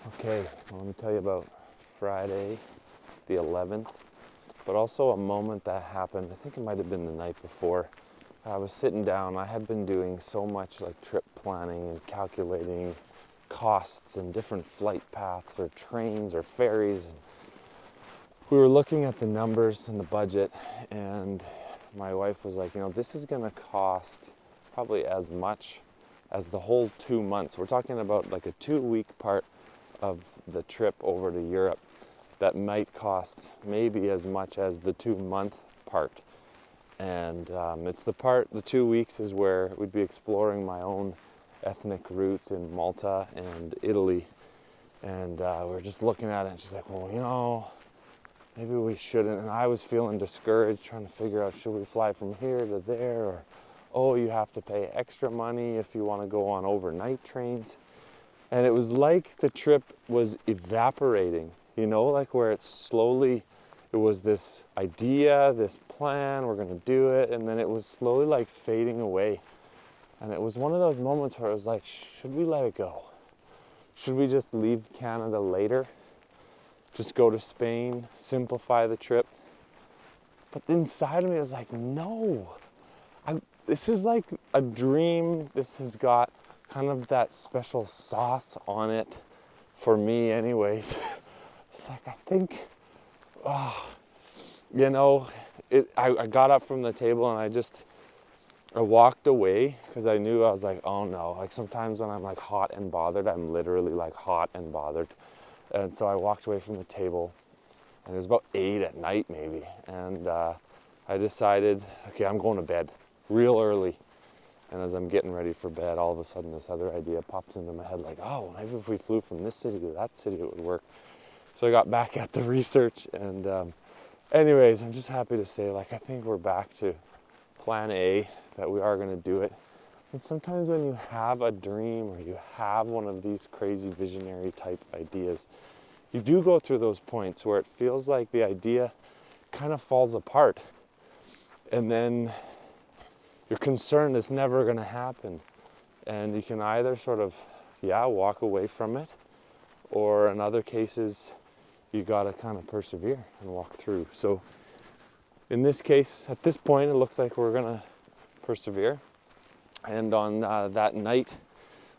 Okay, well, let me tell you about Friday the 11th, but also a moment that happened. I think it might have been the night before. I was sitting down. I had been doing so much like trip planning and calculating costs and different flight paths or trains or ferries. And we were looking at the numbers and the budget, and my wife was like, this is going to cost probably as much as the whole 2 months. We're talking about like a 2-week part of the trip over to Europe that might cost maybe as much as the 2-month part. And it's the 2 weeks is where we'd be exploring my own ethnic roots in Malta and Italy. And we're just looking at it, and she's like, well, maybe we shouldn't. And I was feeling discouraged, trying to figure out, should we fly from here to there? Or, oh, you have to pay extra money if you want to go on overnight trains. And it was like the trip was evaporating, like where it was this idea, this plan, we're going to do it, and then it was slowly like fading away. And it was one of those moments where it was like, should we let it go? Should we just leave Canada later? Just go to Spain, simplify the trip? But inside of me, it was like, no. This is like a dream. This has got kind of that special sauce on it for me anyways. It's like, I think, I got up from the table and I walked away because I knew, I was like, oh no. Like sometimes when I'm like hot and bothered, I'm literally like hot and bothered. And so I walked away from the table, and it was about 8 at night maybe. And I decided, okay, I'm going to bed real early. And as I'm getting ready for bed, all of a sudden this other idea pops into my head, like, oh, maybe if we flew from this city to that city, it would work. So I got back at the research, and anyways, I'm just happy to say, like, I think we're back to plan A, that we are going to do it. And sometimes when you have a dream or you have one of these crazy visionary type ideas, you do go through those points where it feels like the idea kind of falls apart. And then you're concerned it's never going to happen. And you can either sort of, walk away from it, or in other cases, you got to kind of persevere and walk through. So in this case, at this point, it looks like we're going to persevere. And on that night,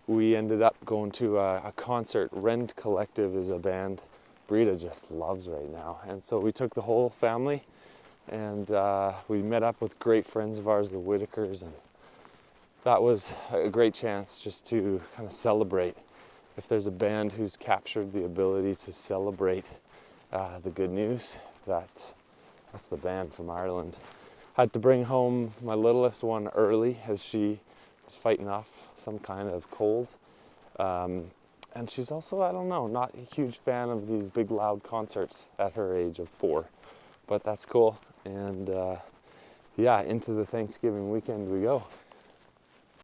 we ended up going to a concert. Rend Collective is a band Brita just loves right now. And so we took the whole family, and we met up with great friends of ours, the Whitakers, and that was a great chance just to kind of celebrate. If there's a band who's captured the ability to celebrate the good news, that's the band from Ireland. I had to bring home my littlest one early as she was fighting off some kind of cold. And she's also, I don't know, not a huge fan of these big loud concerts at her age of 4. But that's cool. And into the Thanksgiving weekend we go.